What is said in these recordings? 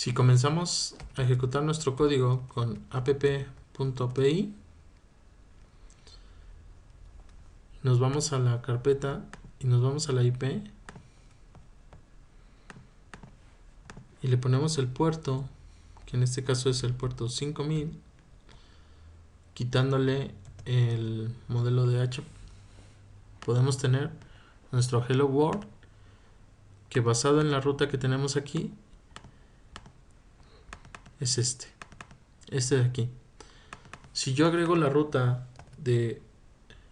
Si comenzamos a ejecutar nuestro código con app.py, nos vamos a la carpeta y nos vamos a la IP y le ponemos el puerto, que en este caso es el puerto 5000, quitándole el modelo de H, podemos tener nuestro Hello World, que basado en la ruta que tenemos aquí es este de aquí. Si yo agrego la ruta de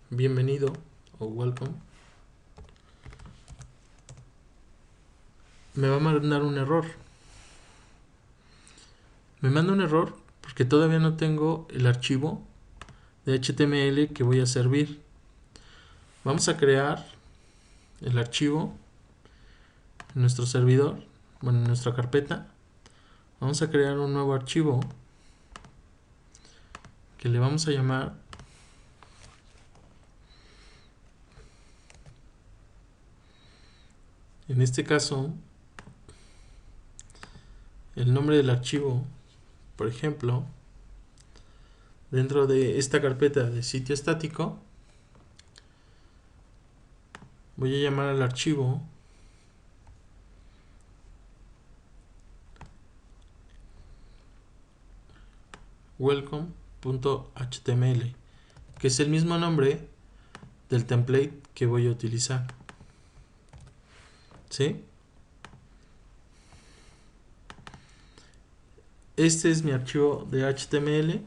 bienvenido o welcome, me va a mandar un error. Me manda un error porque todavía no tengo el archivo de HTML que voy a servir. Vamos a crear el archivo en nuestro servidor, bueno, en nuestra carpeta. Vamos a crear un nuevo archivo que le vamos a llamar en este caso el nombre del archivo. Por ejemplo, dentro de esta carpeta de sitio estático voy a llamar al archivo welcome.html, que es el mismo nombre del template que voy a utilizar. ¿Sí? Este es mi archivo de HTML.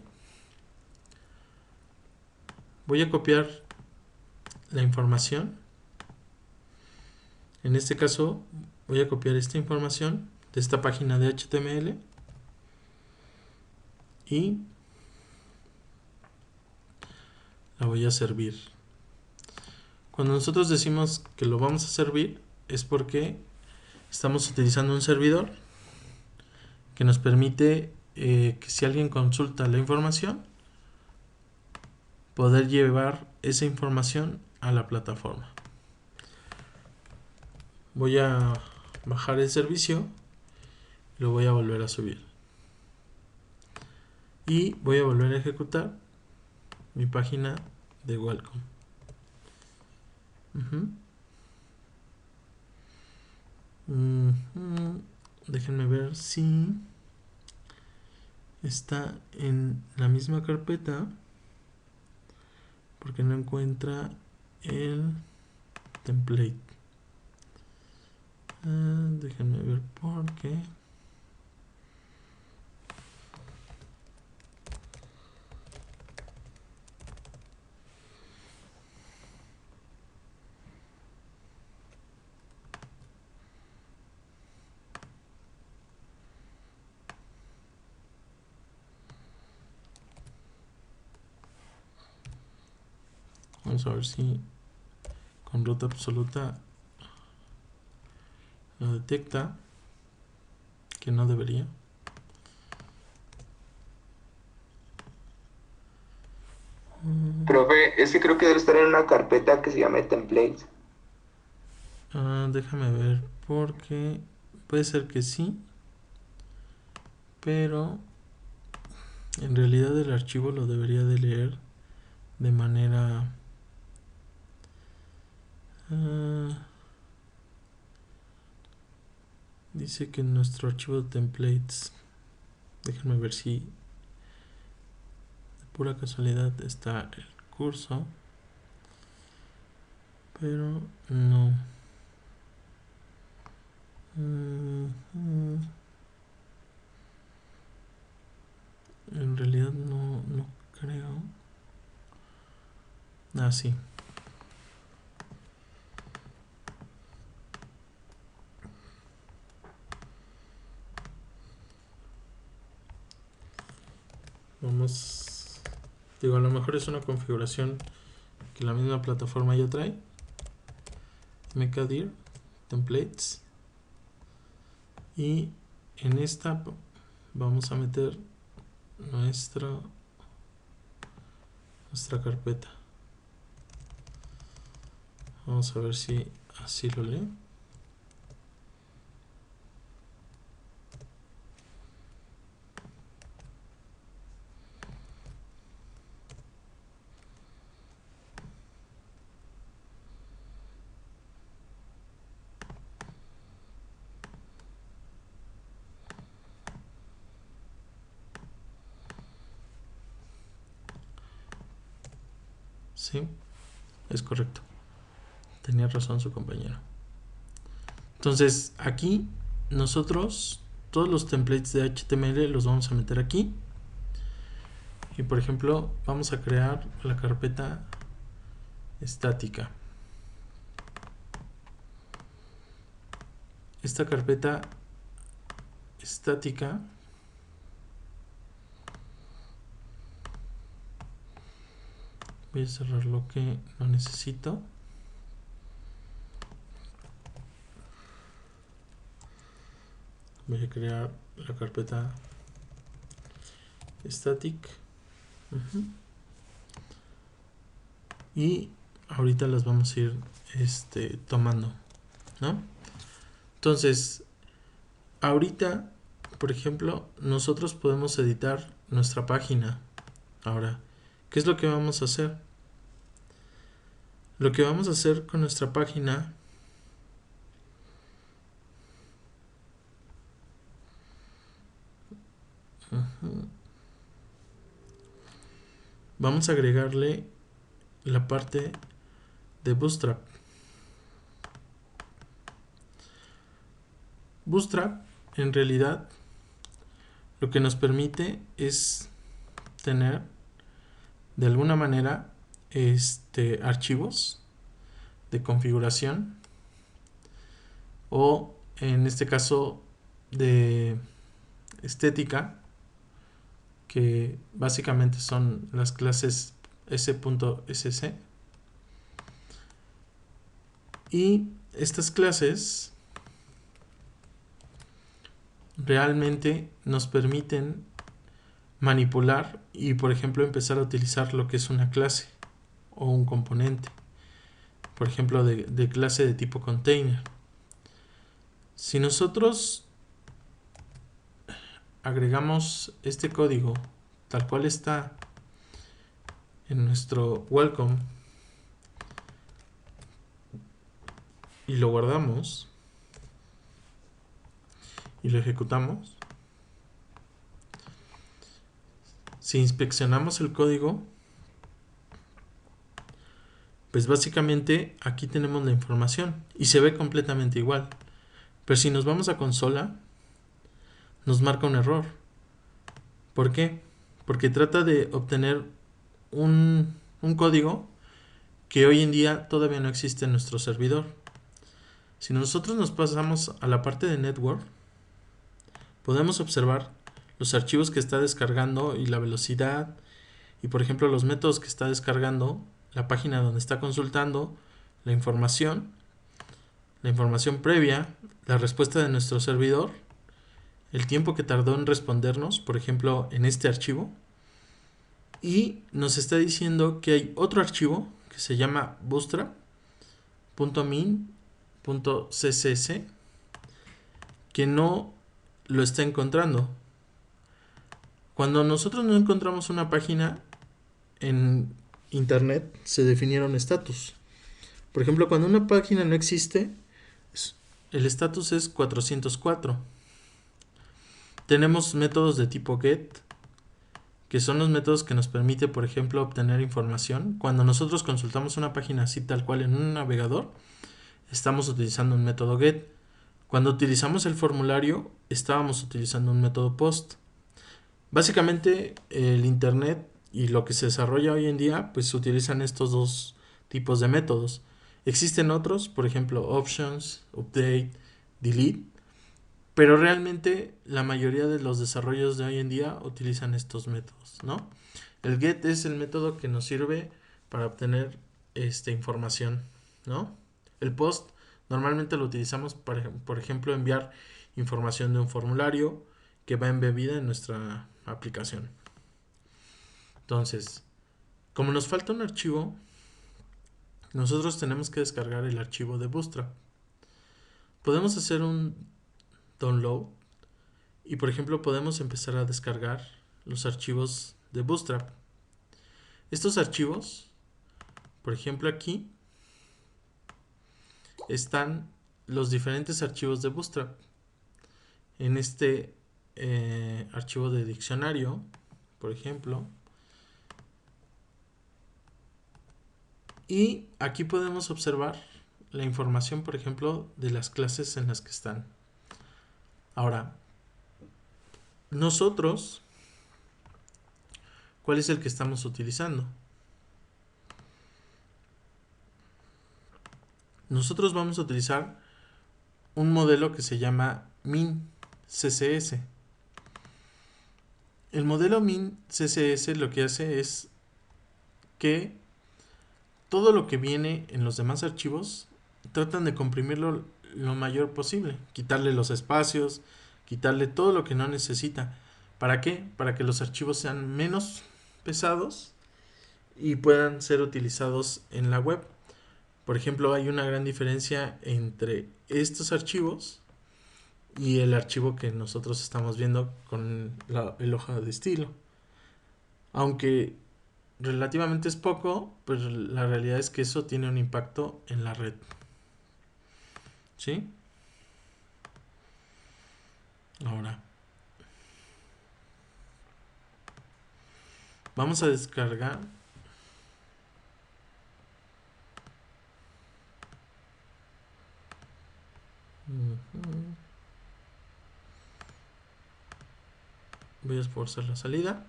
Voy a copiar la información. En este caso voy a copiar esta información de esta página de HTML y la voy a servir. Cuando nosotros decimos que lo vamos a servir es porque estamos utilizando un servidor que nos permite que si alguien consulta la información, poder llevar esa información a la plataforma. Voy a bajar el servicio y lo voy a volver a subir. Y voy a volver a ejecutar mi página de welcome. Déjenme ver si está en la misma carpeta, porque no encuentra el template. Déjenme ver por qué. Vamos a ver si con ruta absoluta lo detecta, que no debería. Profe, es que creo que debe estar en una carpeta que se llame templates. Déjame ver, porque puede ser que sí, pero en realidad el archivo lo debería de leer de manera dice que en nuestro archivo de templates, déjenme ver si de pura casualidad está el curso, pero no. En realidad no creo. Sí. Vamos, digo, a lo mejor es una configuración que la misma plataforma ya trae. Mkdir templates, y en esta vamos a meter nuestra carpeta. Vamos a ver si así lo lee. Sí, es correcto. Tenía razón su compañero. Entonces, aquí nosotros todos los templates de HTML los vamos a meter aquí. Y por ejemplo, vamos a crear la carpeta estática. Esta carpeta estática voy a cerrar lo que no necesito. Voy a crear la carpeta static. Y ahorita las vamos a ir tomando, ¿no? Entonces, ahorita, por ejemplo, nosotros podemos editar nuestra página. Ahora, ¿qué es lo que vamos a hacer? Lo que vamos a hacer con nuestra página vamos a agregarle la parte de Bootstrap. Bootstrap, en realidad, lo que nos permite es tener, de alguna manera, archivos de configuración o, en este caso, de estética, que básicamente son las clases s.sc. Y estas clases realmente nos permiten manipular y, por ejemplo, empezar a utilizar lo que es una clase o un componente, por ejemplo, de clase de tipo container. Si nosotros agregamos este código tal cual está en nuestro welcome y lo guardamos y lo ejecutamos, si inspeccionamos el código, pues básicamente aquí tenemos la información y se ve completamente igual. Pero si nos vamos a consola, nos marca un error. ¿Por qué? Porque trata de obtener un código que hoy en día todavía no existe en nuestro servidor. Si nosotros nos pasamos a la parte de network, podemos observar los archivos que está descargando y la velocidad y, por ejemplo, los métodos que está descargando, la página donde está consultando, la información previa, la respuesta de nuestro servidor, el tiempo que tardó en respondernos, por ejemplo, en este archivo, y nos está diciendo que hay otro archivo que se llama bootstrap.min.css que no lo está encontrando. Cuando nosotros no encontramos una página en internet, se definieron estatus. Por ejemplo, cuando una página no existe, el estatus es 404. Tenemos métodos de tipo get, que son los métodos que nos permite, por ejemplo, obtener información. Cuando nosotros consultamos una página así tal cual en un navegador, estamos utilizando un método get. Cuando utilizamos el formulario, estábamos utilizando un método post. Básicamente, el internet y lo que se desarrolla hoy en día, pues se utilizan estos dos tipos de métodos. Existen otros, por ejemplo, options, update, delete, pero realmente la mayoría de los desarrollos de hoy en día utilizan estos métodos, ¿no? El get es el método que nos sirve para obtener información, ¿no? El post normalmente lo utilizamos para, por ejemplo, enviar información de un formulario que va embebida en nuestra aplicación. Entonces, como nos falta un archivo, nosotros tenemos que descargar el archivo de Bootstrap. Podemos hacer un download y, por ejemplo, podemos empezar a descargar los archivos de Bootstrap. Estos archivos, por ejemplo, aquí están los diferentes archivos de Bootstrap. En este archivo de diccionario, por ejemplo, Y aquí podemos observar la información, por ejemplo, de las clases en las que están. Ahora, nosotros, ¿cuál es el que estamos utilizando? Nosotros vamos a utilizar un modelo que se llama MinCSS. El modelo MinCSS lo que hace es que todo lo que viene en los demás archivos tratan de comprimirlo lo mayor posible, quitarle los espacios, quitarle todo lo que no necesita. ¿Para qué? Para que los archivos sean menos pesados y puedan ser utilizados en la web. Por ejemplo, hay una gran diferencia entre estos archivos y el archivo que nosotros estamos viendo con el hoja de estilo. Aunque relativamente es poco, pues la realidad es que eso tiene un impacto en la red. ¿Sí? Ahora, vamos a descargar. Voy a esforzar la salida.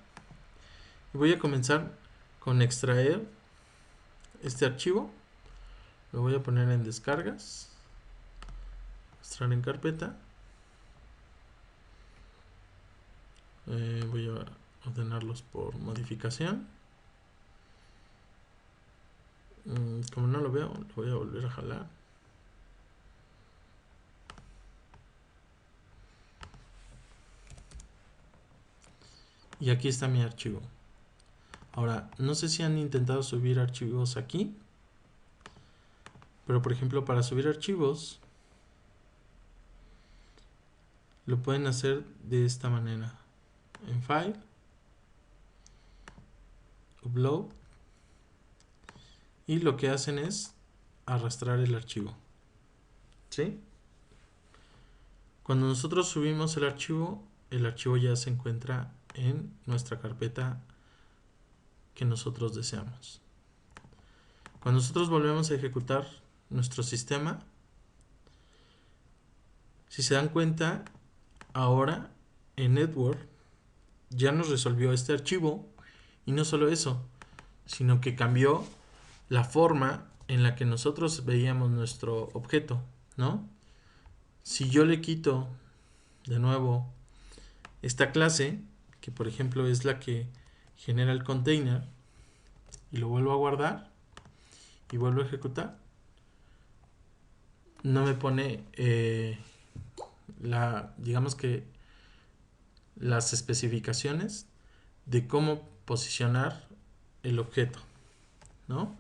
Y voy a comenzar con extraer este archivo. Lo voy a poner en descargas. Extraer en carpeta. Voy a ordenarlos por modificación. Como no lo veo, lo voy a volver a jalar. Y aquí está mi archivo. Ahora, no sé si han intentado subir archivos aquí. Pero por ejemplo, para subir archivos lo pueden hacer de esta manera. En File, Upload, y lo que hacen es arrastrar el archivo. ¿Sí? Cuando nosotros subimos el archivo ya se encuentra en nuestra carpeta que nosotros deseamos. Cuando nosotros volvemos a ejecutar nuestro sistema, si se dan cuenta, ahora en Network ya nos resolvió este archivo, y no solo eso, sino que cambió la forma en la que nosotros veíamos nuestro objeto, ¿no? Si yo le quito de nuevo esta clase, que por ejemplo es la que genera el container, y lo vuelvo a guardar y vuelvo a ejecutar, no me pone digamos que las especificaciones de cómo posicionar el objeto, ¿no?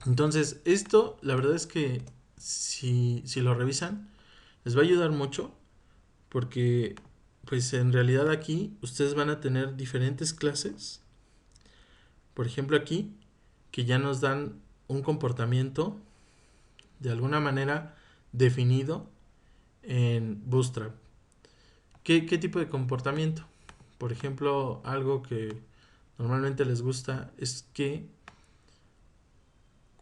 Entonces, esto la verdad es que si lo revisan, les va a ayudar mucho, porque pues en realidad aquí ustedes van a tener diferentes clases. Por ejemplo aquí, que ya nos dan un comportamiento de alguna manera definido en Bootstrap. ¿Qué tipo de comportamiento? Por ejemplo, algo que normalmente les gusta es que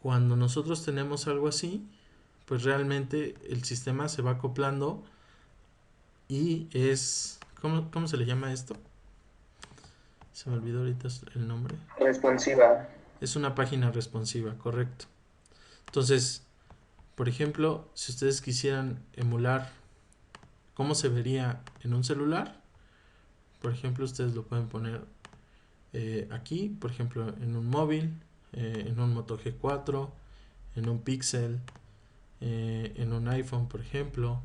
cuando nosotros tenemos algo así, pues realmente el sistema se va acoplando y es... ¿Cómo se le llama esto? Se me olvidó ahorita el nombre. Responsiva. Es una página responsiva, correcto. Entonces, por ejemplo, si ustedes quisieran emular cómo se vería en un celular, por ejemplo, ustedes lo pueden poner aquí, por ejemplo, en un móvil, en un Moto G4, en un Pixel, en un iPhone, por ejemplo,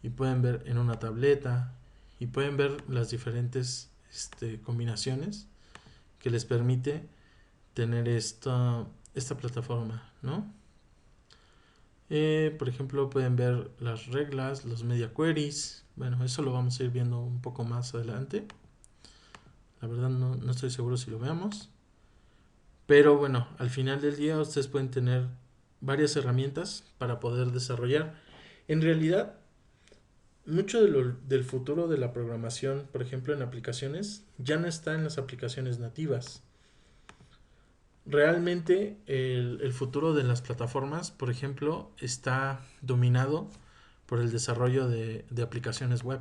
y pueden ver en una tableta, y pueden ver las diferentes combinaciones que les permite tener esta plataforma, ¿no? Por ejemplo, pueden ver las reglas, los media queries. Bueno, eso lo vamos a ir viendo un poco más adelante. La verdad no estoy seguro si lo veamos. Pero bueno, al final del día ustedes pueden tener varias herramientas para poder desarrollar. En realidad, mucho del futuro de la programación, por ejemplo en aplicaciones, ya no está en las aplicaciones nativas. realmente el futuro de las plataformas, por ejemplo, está dominado por el desarrollo de aplicaciones web.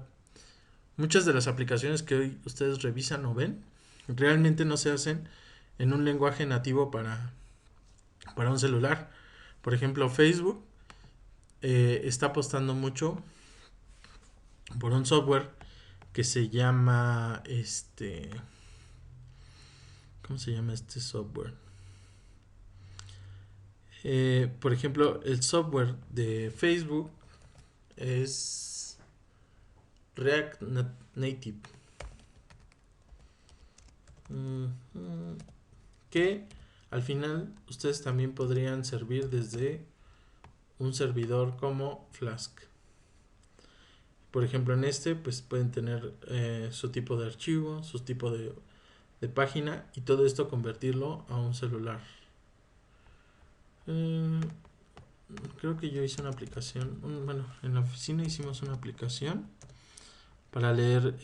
Muchas de las aplicaciones que hoy ustedes revisan o ven realmente no se hacen en un lenguaje nativo para un celular. Por ejemplo, Facebook está apostando mucho por un software que se llama ¿cómo se llama este software? Por ejemplo, el software de Facebook es React Native, que al final ustedes también podrían servir desde un servidor como Flask. Por ejemplo, en pues pueden tener su tipo de archivo, su tipo de página, y todo esto convertirlo a un celular. Creo que yo hice una aplicación, bueno, en la oficina hicimos una aplicación para leer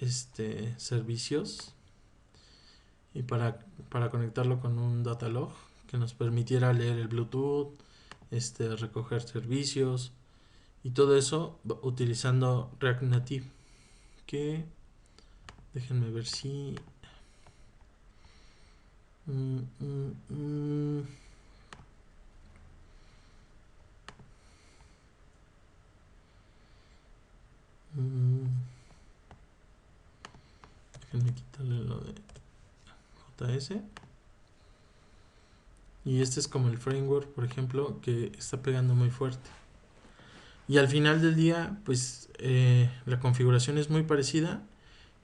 servicios y para conectarlo con un datalog que nos permitiera leer el Bluetooth, recoger servicios y todo eso utilizando React Native, que déjenme ver si déjenme quitarle lo de JS. Y este es como el framework, por ejemplo, que está pegando muy fuerte. Y al final del día, pues la configuración es muy parecida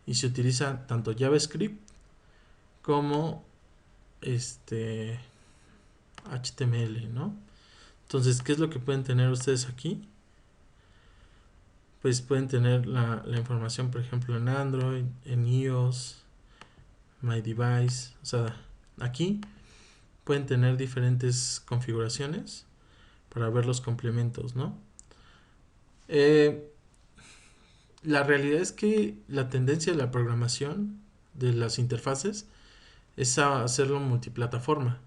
y se utiliza tanto JavaScript como HTML, ¿no? Entonces, ¿qué es lo que pueden tener ustedes aquí? Pues pueden tener la información, por ejemplo, en Android, en iOS, My Device. O sea, aquí pueden tener diferentes configuraciones para ver los complementos, ¿no? La realidad es que la tendencia de la programación de las interfaces es a hacerlo multiplataforma.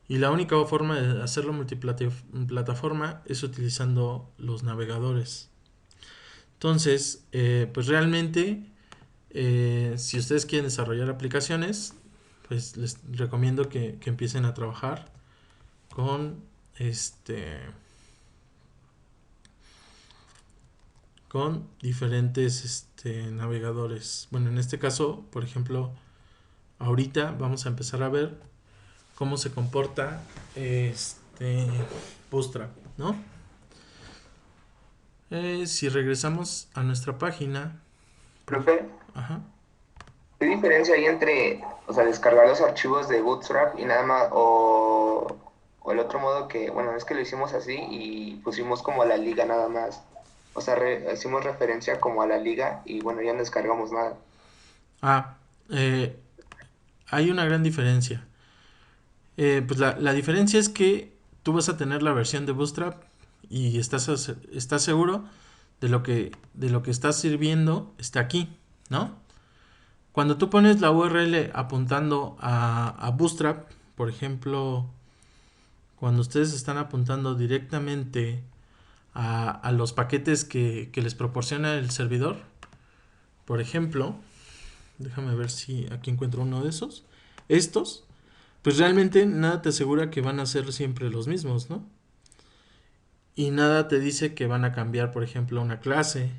Y la única forma de hacerlo multiplataforma es utilizando los navegadores. Entonces, pues realmente, si ustedes quieren desarrollar aplicaciones, pues les recomiendo que empiecen a trabajar con con diferentes navegadores. Bueno, en este caso, por ejemplo, ahorita vamos a empezar a ver cómo se comporta Bootstrap, ¿no? Si regresamos a nuestra página, Profe, ajá. ¿qué diferencia hay entre, o sea, descargar los archivos de Bootstrap y nada más, o el otro modo que, bueno, es que lo hicimos así y pusimos como a la liga nada más? O sea, hicimos referencia como a la liga y bueno, ya no descargamos nada. Ah, eh, hay una gran diferencia. Pues la diferencia es que tú vas a tener la versión de Bootstrap y estás seguro de lo que estás sirviendo está aquí, ¿no? Cuando tú pones la URL apuntando a Bootstrap, por ejemplo, cuando ustedes están apuntando directamente a los paquetes que les proporciona el servidor, por ejemplo, déjame ver si aquí encuentro uno de esos, estos, pues realmente nada te asegura que van a ser siempre los mismos, ¿no? Y nada te dice que van a cambiar, por ejemplo, una clase,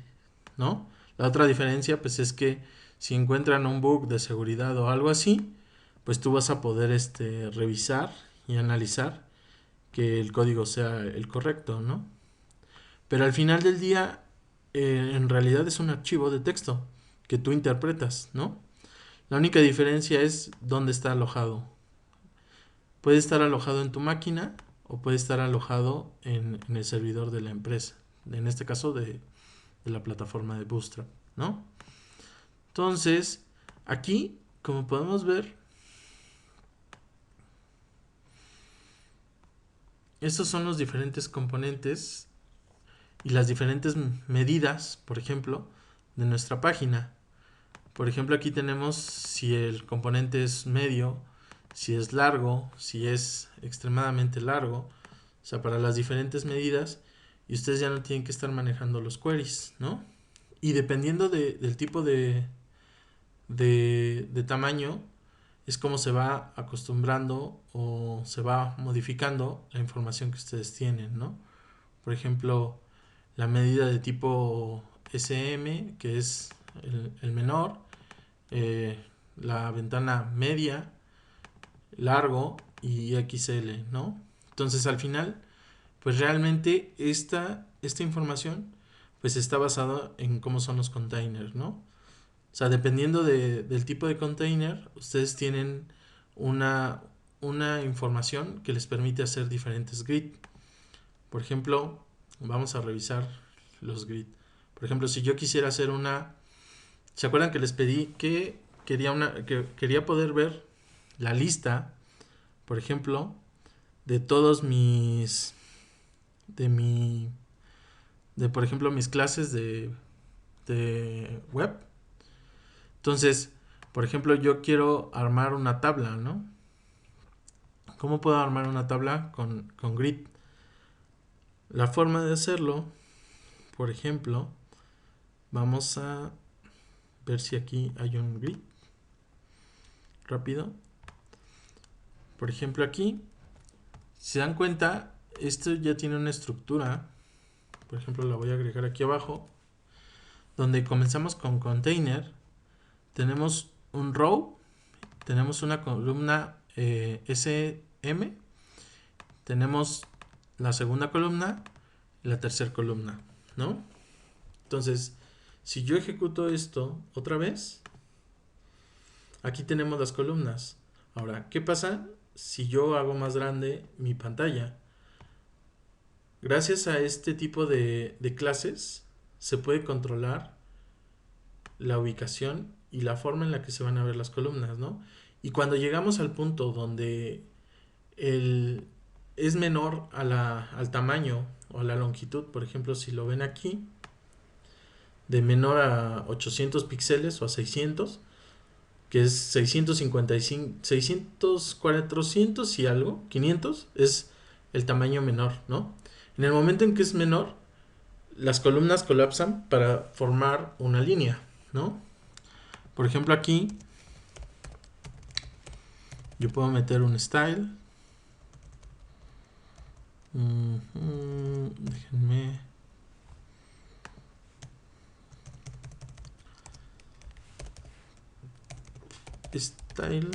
¿no? La otra diferencia, pues es que si encuentran un bug de seguridad o algo así, pues tú vas a poder revisar y analizar que el código sea el correcto, ¿no? Pero al final del día, en realidad es un archivo de texto que tú interpretas, ¿no? La única diferencia es dónde está alojado. Puede estar alojado en tu máquina o puede estar alojado en el servidor de la empresa. En este caso de la plataforma de Bootstrap, ¿no? Entonces, aquí, como podemos ver, estos son los diferentes componentes y las diferentes medidas, por ejemplo, de nuestra página. Por ejemplo, aquí tenemos si el componente es medio, si es largo, si es extremadamente largo, o sea, para las diferentes medidas, y ustedes ya no tienen que estar manejando los queries, ¿no? Y dependiendo del tipo de tamaño, es como se va acostumbrando o se va modificando la información que ustedes tienen, ¿no? Por ejemplo, la medida de tipo SM, que es el menor, eh, la ventana media, largo y XL, ¿no? Entonces al final, pues realmente esta información pues está basada en cómo son los containers, ¿no? O sea, dependiendo del tipo de container, ustedes tienen una, una información que les permite hacer diferentes grid. Por ejemplo, vamos a revisar los grid. Por ejemplo, si yo quisiera hacer una... ¿Se acuerdan que les pedí que quería poder ver la lista, por ejemplo, de todos mis... de mi... de por ejemplo mis clases de web? Entonces, por ejemplo, yo quiero armar una tabla, ¿no? ¿Cómo puedo armar una tabla con grid? La forma de hacerlo, por ejemplo, vamos a ver si aquí hay un grid rápido. Por ejemplo, aquí, si se dan cuenta, esto ya tiene una estructura. Por ejemplo, la voy a agregar aquí abajo, donde comenzamos con container. Tenemos un row, tenemos una columna SM, tenemos la segunda columna y la tercera columna, ¿no? Entonces, si yo ejecuto esto otra vez, aquí tenemos las columnas. Ahora, ¿qué pasa si yo hago más grande mi pantalla? Gracias a este tipo de clases se puede controlar la ubicación y la forma en la que se van a ver las columnas, ¿no? Y cuando llegamos al punto donde el, es menor al tamaño o a la longitud, por ejemplo, si lo ven aquí, de menor a 800 píxeles o a 600, que es 655, 600, 400 y algo, 500, es el tamaño menor, ¿no? En el momento en que es menor, las columnas colapsan para formar una línea, ¿no? Por ejemplo, aquí yo puedo meter un style. Déjenme. Style.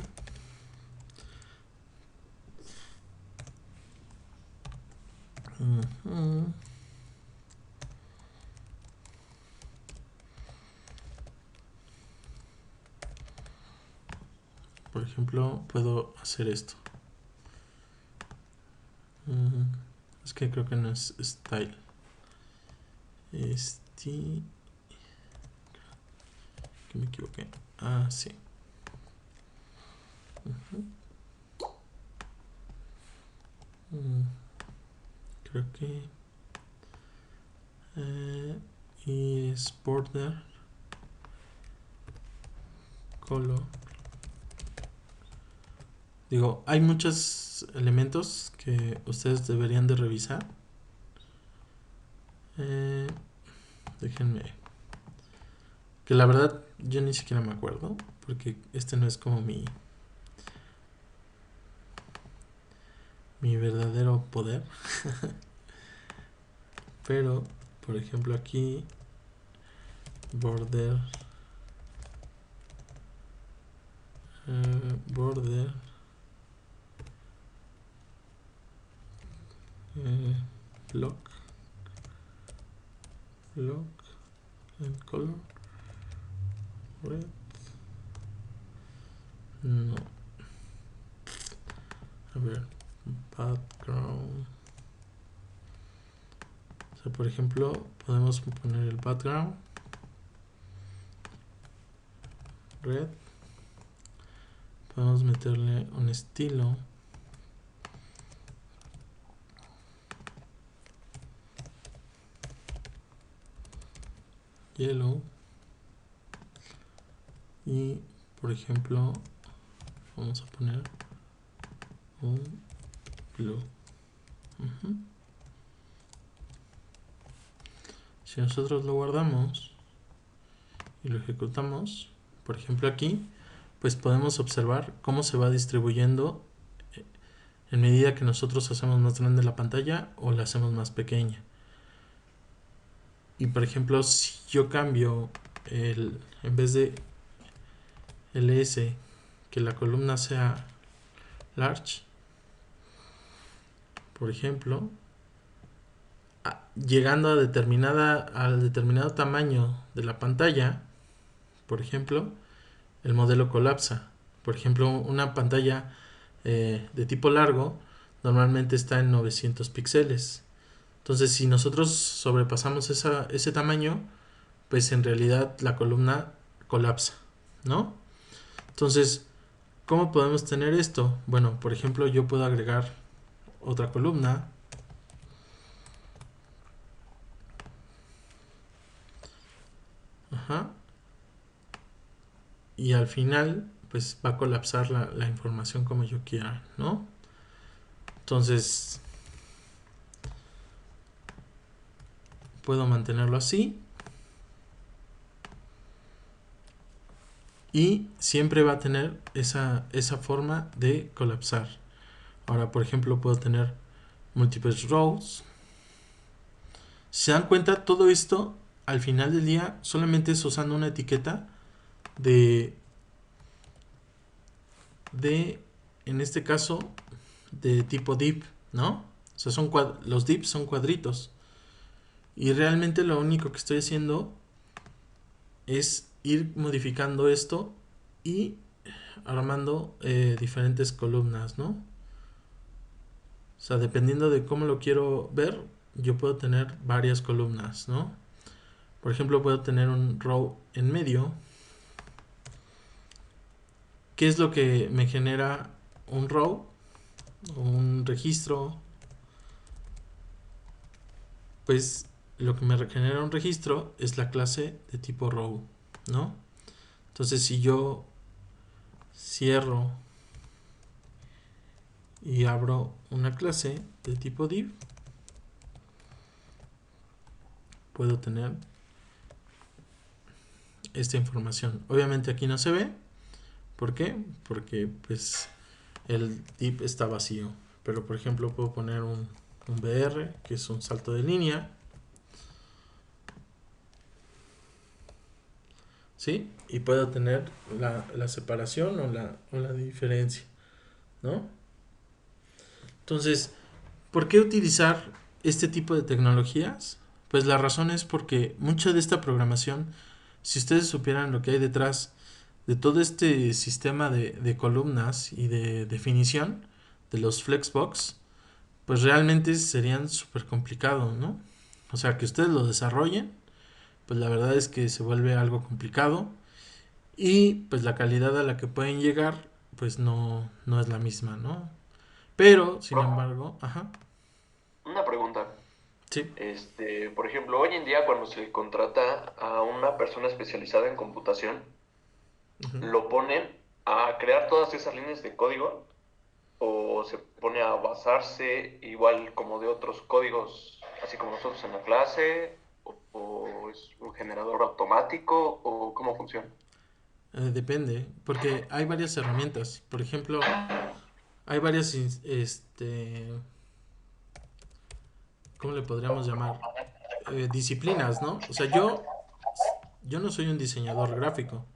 Por ejemplo, puedo hacer esto. Es que creo que no es style. Que me equivoqué. Ah, sí. Creo que y es border color. Digo, hay muchos elementos que ustedes deberían de revisar. Déjenme. Que la verdad yo ni siquiera me acuerdo. Porque este no es como mi verdadero poder. Pero, por ejemplo, aquí border border block and color red. No. A ver, background. O sea, por ejemplo, podemos poner el background red. Podemos meterle un estilo. Yellow. Y, por ejemplo, vamos a poner un blue. Si nosotros lo guardamos y lo ejecutamos, por ejemplo aquí, pues podemos observar cómo se va distribuyendo en medida que nosotros hacemos más grande la pantalla o la hacemos más pequeña. Y por ejemplo, si yo cambio en vez de ls, que la columna sea large, por ejemplo, llegando al determinado tamaño de la pantalla, por ejemplo, el modelo colapsa. Por ejemplo, una pantalla de tipo largo normalmente está en 900 píxeles. Entonces, si nosotros sobrepasamos ese tamaño, pues en realidad la columna colapsa, ¿no? Entonces, ¿cómo podemos tener esto? Bueno, por ejemplo, yo puedo agregar otra columna. Ajá. Y al final, pues va a colapsar la información como yo quiera, ¿no? Entonces, puedo mantenerlo así. Y siempre va a tener esa forma de colapsar. Ahora, por ejemplo, puedo tener múltiples rows. Si se dan cuenta, todo esto al final del día solamente es usando una etiqueta de en este caso, de tipo div, ¿no? O sea, los divs son cuadritos. Y realmente lo único que estoy haciendo es ir modificando esto y armando diferentes columnas, ¿no? O sea, dependiendo de cómo lo quiero ver, yo puedo tener varias columnas, ¿no? Por ejemplo, puedo tener un row en medio. ¿Qué es lo que me genera un row? Un registro. Pues lo que me genera un registro es la clase de tipo row, ¿no? Entonces, si yo cierro y abro una clase de tipo div, puedo tener esta información. Obviamente aquí no se ve. ¿Por qué? Porque pues el div está vacío. Pero por ejemplo puedo poner un BR, que es un salto de línea. ¿Sí? Y puedo tener la separación o la diferencia, ¿no? Entonces, ¿por qué utilizar este tipo de tecnologías? Pues la razón es porque mucha de esta programación, si ustedes supieran lo que hay detrás de todo este sistema de columnas y de definición de los flexbox, pues realmente serían súper complicados, ¿no? O sea, que ustedes lo desarrollen, pues la verdad es que se vuelve algo complicado y pues la calidad a la que pueden llegar, pues no es la misma, ¿no? Pero, sin embargo, ajá, Una pregunta. sí. Por ejemplo, hoy en día cuando se contrata a una persona especializada en computación, Uh-huh. lo ponen a crear todas esas líneas de código o se pone a basarse igual como de otros códigos, así como nosotros en la clase, o es un generador automático, o cómo funciona. Depende, porque hay varias herramientas. Por ejemplo, hay varias, ¿cómo le podríamos llamar? Disciplinas, ¿no? O sea, yo no soy un diseñador gráfico.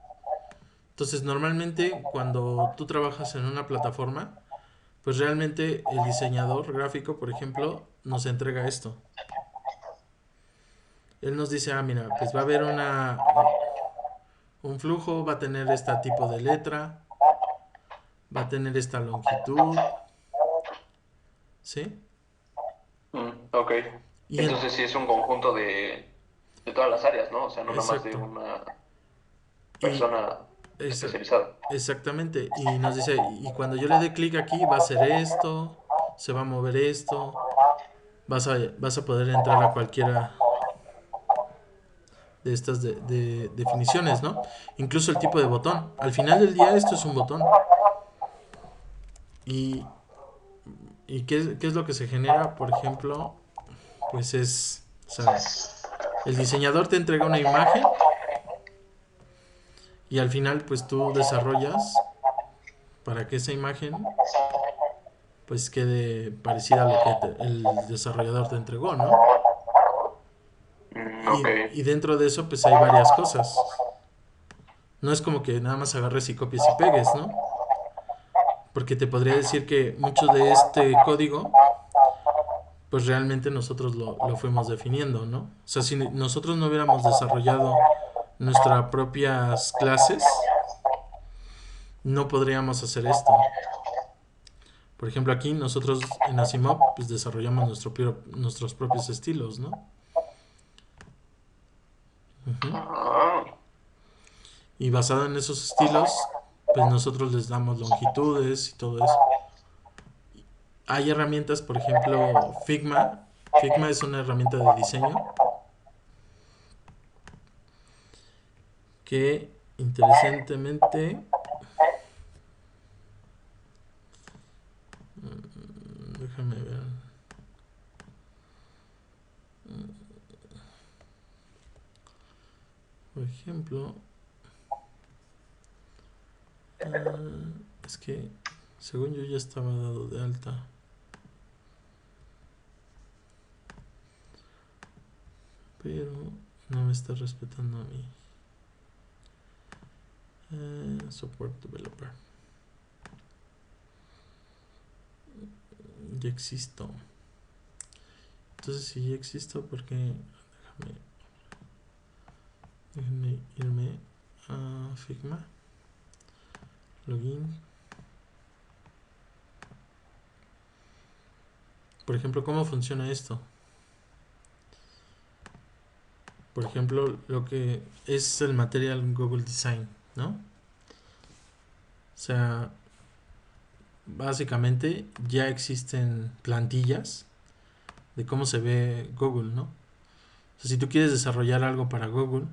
Entonces, normalmente cuando tú trabajas en una plataforma, pues realmente el diseñador gráfico, por ejemplo, nos entrega esto. Él nos dice, ah, mira, pues va a haber un flujo, va a tener este tipo de letra, va a tener esta longitud, ¿sí? Ok. Y Entonces sí es un conjunto de todas las áreas, ¿no? O sea, no nada más de exacto. una Y persona esa- especializada. exactamente. Y nos dice, y cuando yo le dé clic aquí, va a hacer esto, se va a mover esto, vas a poder entrar a cualquiera de estas de definiciones, ¿no? Incluso el tipo de botón. Al final del día esto es un botón. Y ¿Y qué es lo que se genera? Por ejemplo, pues o sea, el diseñador te entrega una imagen y al final pues tú desarrollas para que esa imagen pues quede parecida a lo que el desarrollador te entregó, ¿no? Ok. Y dentro de eso pues hay varias cosas. No es como que nada más agarres y copies y pegues, ¿no? Porque te podría decir que mucho de este código pues realmente nosotros lo fuimos definiendo, ¿no? O sea, si nosotros no hubiéramos desarrollado nuestras propias clases, no podríamos hacer esto. Por ejemplo, aquí nosotros en Asimov pues desarrollamos nuestros propios estilos, ¿no? Ujú. Ah, Y basado en esos estilos, pues nosotros les damos longitudes y todo eso. Hay herramientas, por ejemplo, Figma. Figma es una herramienta de diseño que interesantemente, déjame ver, por ejemplo, es que según yo ya estaba dado de alta, pero no me está respetando a mí. Support Developer. Ya existo. Entonces si ya existo, porque déjenme irme a Figma, login. Por ejemplo, ¿cómo funciona esto? Por ejemplo, lo que es el material Google Design, ¿no? O sea, básicamente ya existen plantillas de cómo se ve Google, ¿no? O sea, si tú quieres desarrollar algo para Google,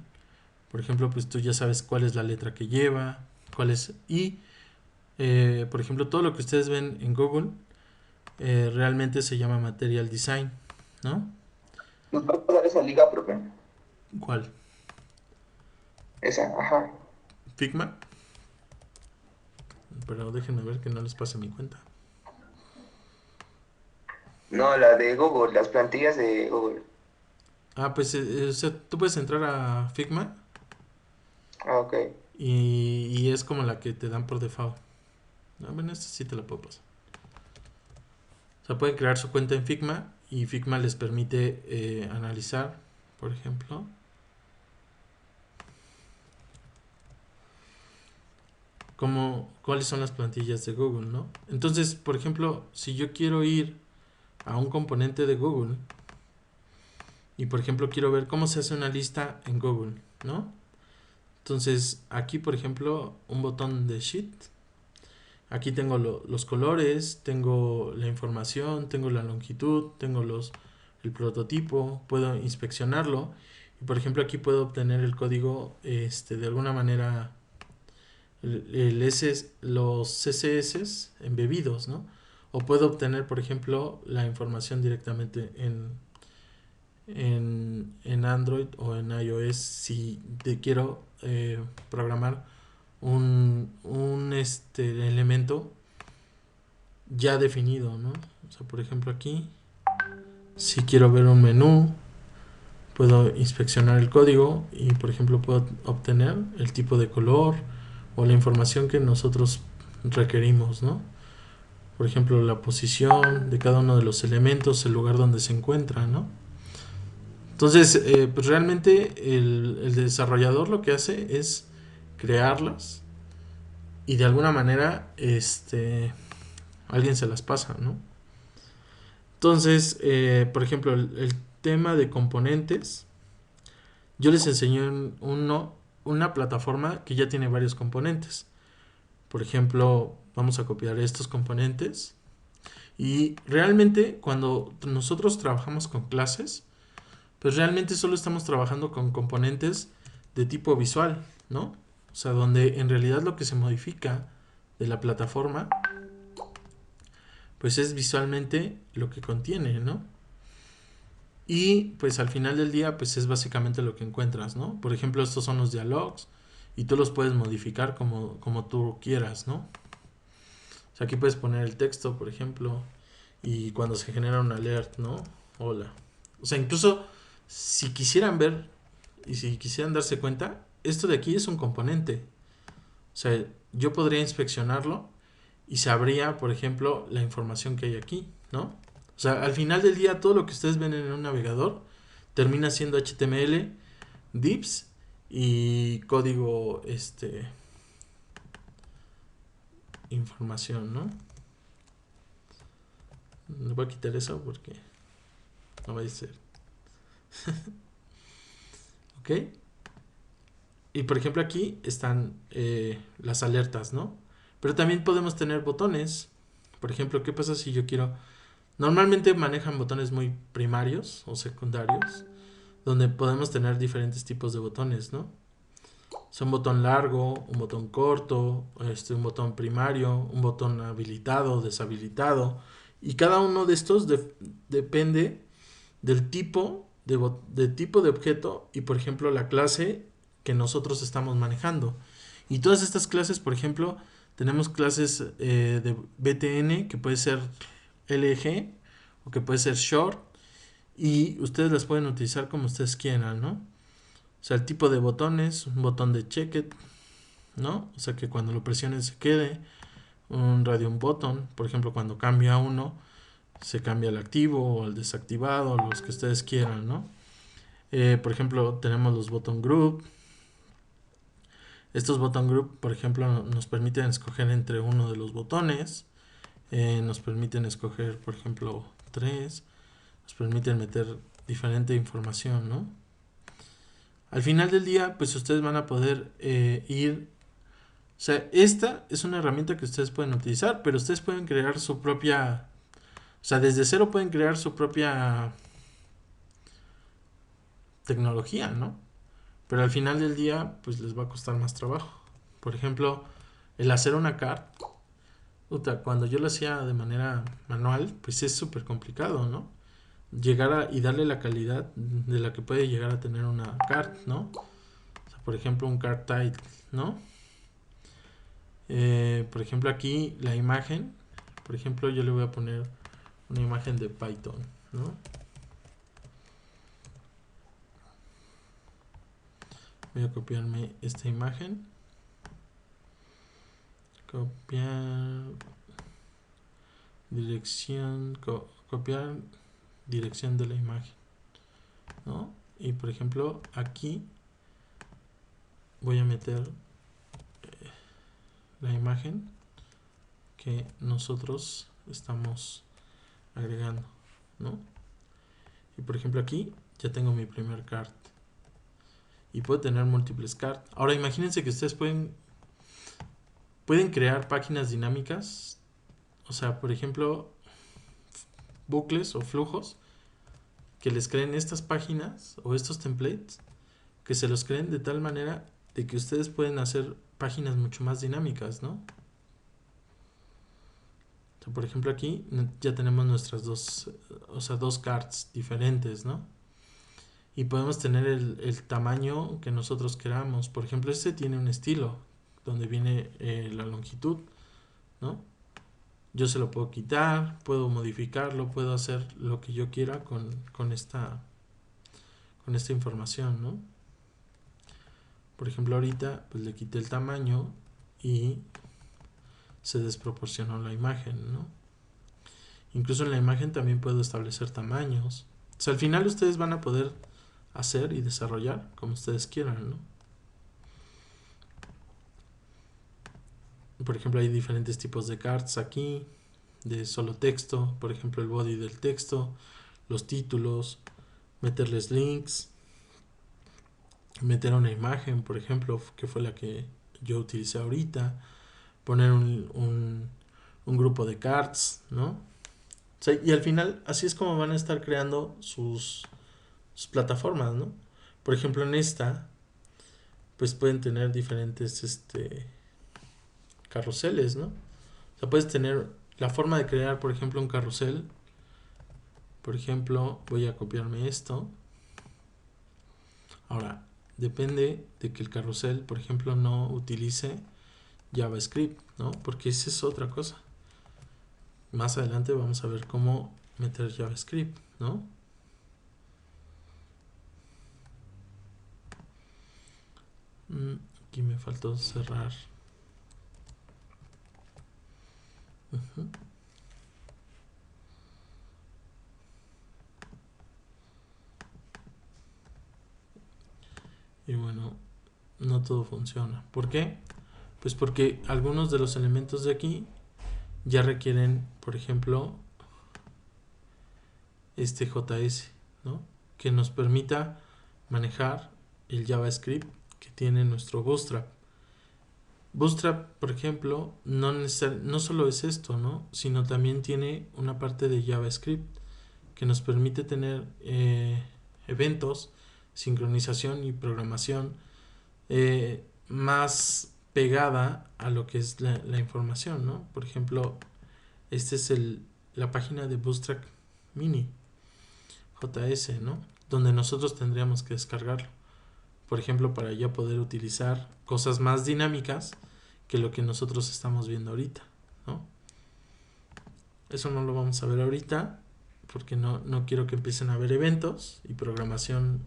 por ejemplo, pues tú ya sabes cuál es la letra que lleva, cuál es... Y, por ejemplo, todo lo que ustedes ven en Google realmente se llama Material Design, ¿no? ¿nos va a pasar esa liga, profe? ¿Cuál? Esa, ajá. Figma. Pero déjenme ver que no les pase mi cuenta. No, la de Google, las plantillas de Google. Ah, pues o sea, tú puedes entrar a Figma Ah, ok. y es como la que te dan por default. Ah, bueno, esta sí te la puedo pasar. O sea, pueden crear su cuenta en Figma y Figma les permite analizar, por ejemplo, cuáles son las plantillas de Google, ¿no? Entonces, por ejemplo, si yo quiero ir a un componente de Google y, por ejemplo, quiero ver cómo se hace una lista en Google, ¿no? Entonces, aquí, por ejemplo, un botón de Sheet. Aquí tengo los colores, tengo la información, tengo la longitud, tengo el prototipo, puedo inspeccionarlo. Y por ejemplo aquí puedo obtener el código de alguna manera, los CSS embebidos, ¿no? O puedo obtener, por ejemplo, la información directamente en Android o en iOS si te quiero programar un elemento ya definido, ¿no? O sea, por ejemplo aquí, si quiero ver un menú, puedo inspeccionar el código y, por ejemplo, puedo obtener el tipo de color o la información que nosotros requerimos, ¿no? Por ejemplo, la posición de cada uno de los elementos, el lugar donde se encuentra, ¿no? Entonces, pues realmente el desarrollador lo que hace es crearlas y de alguna manera, alguien se las pasa, ¿no? Entonces, por ejemplo, el tema de componentes, yo les enseñé una plataforma que ya tiene varios componentes. Por ejemplo, vamos a copiar estos componentes y realmente cuando nosotros trabajamos con clases, pues realmente solo estamos trabajando con componentes de tipo visual, ¿no? O sea, donde en realidad lo que se modifica de la plataforma pues es visualmente lo que contiene, ¿no? Y pues al final del día pues es básicamente lo que encuentras, ¿no? Por ejemplo, estos son los dialogs y tú los puedes modificar como tú quieras, ¿no? O sea, aquí puedes poner el texto, por ejemplo, y cuando se genera un alert, ¿no? Hola. O sea, incluso si quisieran ver y si quisieran darse cuenta, esto de aquí es un componente. O sea, yo podría inspeccionarlo y sabría, por ejemplo, la información que hay aquí, ¿no? O sea, al final del día todo lo que ustedes ven en un navegador termina siendo HTML, divs y código, información, ¿no? Le voy a quitar eso porque no va a ser. ¿Ok? Y por ejemplo aquí están las alertas, ¿no? Pero también podemos tener botones. Por ejemplo, ¿qué pasa si yo quiero... Normalmente manejan botones muy primarios o secundarios, donde podemos tener diferentes tipos de botones, ¿no? Es un botón largo, un botón corto, un botón primario, un botón habilitado, deshabilitado. Y cada uno de estos depende del tipo de objeto y por ejemplo la clase que nosotros estamos manejando. Y todas estas clases, por ejemplo, tenemos clases de BTN que puede ser LG o que puede ser short y ustedes las pueden utilizar como ustedes quieran, ¿no? O sea, el tipo de botones, un botón de check it, ¿no? O sea, que cuando lo presionen se quede, un radio button, por ejemplo, cuando cambia uno, se cambia al activo o al desactivado, los que ustedes quieran, ¿no? Por ejemplo, tenemos los button group. Estos button group, por ejemplo, nos permiten escoger entre uno de los botones. Nos permiten escoger, por ejemplo, tres. Nos permiten meter diferente información, ¿no? Al final del día, pues ustedes van a poder ir... O sea, esta es una herramienta que ustedes pueden utilizar, pero ustedes pueden crear su propia... O sea, desde cero pueden crear su propia tecnología, ¿no? Pero al final del día, pues les va a costar más trabajo. Por ejemplo, el hacer una card, cuando yo lo hacía de manera manual, pues es súper complicado, ¿no? Y darle la calidad de la que puede llegar a tener una card, ¿no? O sea, por ejemplo, un card title, ¿no? Por ejemplo, aquí la imagen, por ejemplo, yo le voy a poner una imagen de Python, ¿no? Voy a copiarme esta imagen. Copiar dirección, copiar dirección de la imagen, ¿no? Y por ejemplo, aquí voy a meter la imagen que nosotros estamos agregando, ¿no? Y por ejemplo aquí ya tengo mi primer card y puedo tener múltiples cards. Ahora imagínense que ustedes pueden crear páginas dinámicas, o sea, por ejemplo, bucles o flujos que les creen estas páginas o estos templates, que se los creen de tal manera de que ustedes pueden hacer páginas mucho más dinámicas, ¿no? O sea, por ejemplo aquí ya tenemos nuestras dos cards diferentes, ¿no? Y podemos tener el tamaño que nosotros queramos. Por ejemplo, este tiene un estilo donde viene la longitud, ¿no? Yo se lo puedo quitar, puedo modificarlo, puedo hacer lo que yo quiera con esta información, ¿no? Por ejemplo, ahorita pues le quité el tamaño y se desproporcionó la imagen, ¿no? Incluso en la imagen también puedo establecer tamaños. O sea, al final ustedes van a poder hacer y desarrollar como ustedes quieran, ¿no? Por ejemplo, hay diferentes tipos de cards aquí, de solo texto, por ejemplo, el body del texto, los títulos, meterles links, meter una imagen, por ejemplo, que fue la que yo utilicé ahorita, poner un grupo de cards, ¿no? O sea, y al final así es como van a estar creando sus plataformas, ¿no? Por ejemplo, en esta, pues pueden tener diferentes carruseles, ¿no? O sea, puedes tener la forma de crear, por ejemplo, un carrusel. Por ejemplo, voy a copiarme esto. Ahora, depende de que el carrusel, por ejemplo, no utilice JavaScript, ¿no? Porque esa es otra cosa. Más adelante vamos a ver cómo meter JavaScript, ¿no? Aquí me faltó cerrar. Y bueno, no todo funciona. ¿Por qué? Pues porque algunos de los elementos de aquí ya requieren, por ejemplo, este JS, ¿no? Que nos permita manejar el JavaScript que tiene nuestro Bootstrap. Bootstrap, por ejemplo, no solo es esto, ¿no? Sino también tiene una parte de JavaScript que nos permite tener eventos, sincronización y programación más pegada a lo que es la información, ¿no? Por ejemplo, esta es la página de Bootstrap Mini JS, ¿no? Donde nosotros tendríamos que descargarlo, por ejemplo, para ya poder utilizar cosas más dinámicas que lo que nosotros estamos viendo ahorita, ¿no? Eso no lo vamos a ver ahorita porque no quiero que empiecen a haber eventos y programación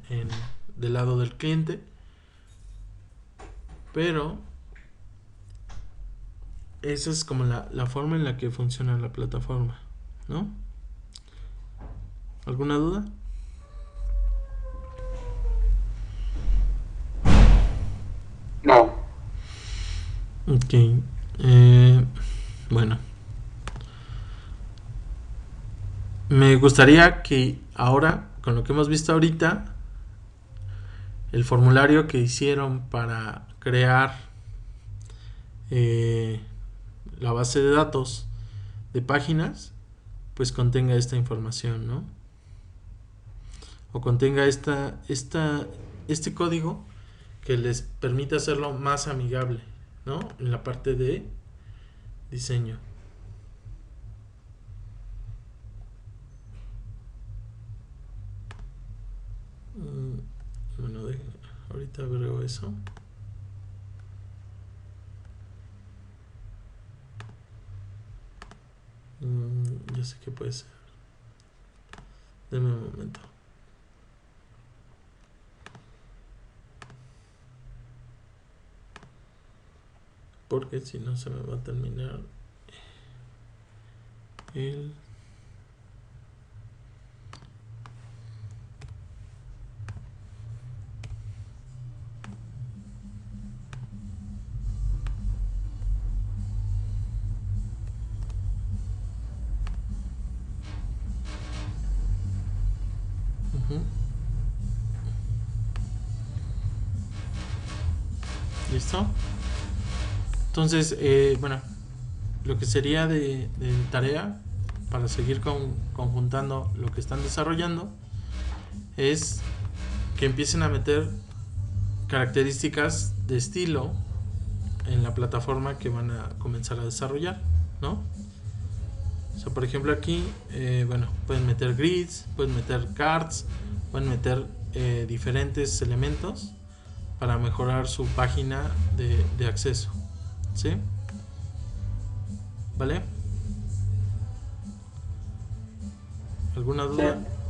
del lado del cliente, pero esa es como la forma en la que funciona la plataforma, ¿no? ¿Alguna duda? No. Ok. Bueno. Me gustaría que ahora, con lo que hemos visto ahorita, el formulario que hicieron para crear la base de datos de páginas, pues contenga esta información, ¿no? O contenga este código que les permita hacerlo más amigable, ¿no? En la parte de diseño. Bueno, ahorita agrego eso. Ya sé qué puede ser. Deme un momento. Porque si no se me va a terminar el... ¿Listo? Entonces, bueno, lo que sería de tarea para seguir conjuntando lo que están desarrollando es que empiecen a meter características de estilo en la plataforma que van a comenzar a desarrollar, ¿no? O sea, por ejemplo aquí, bueno, pueden meter grids, pueden meter cards, pueden meter diferentes elementos para mejorar su página de acceso, ¿sí? ¿Vale? ¿Alguna duda? Sí.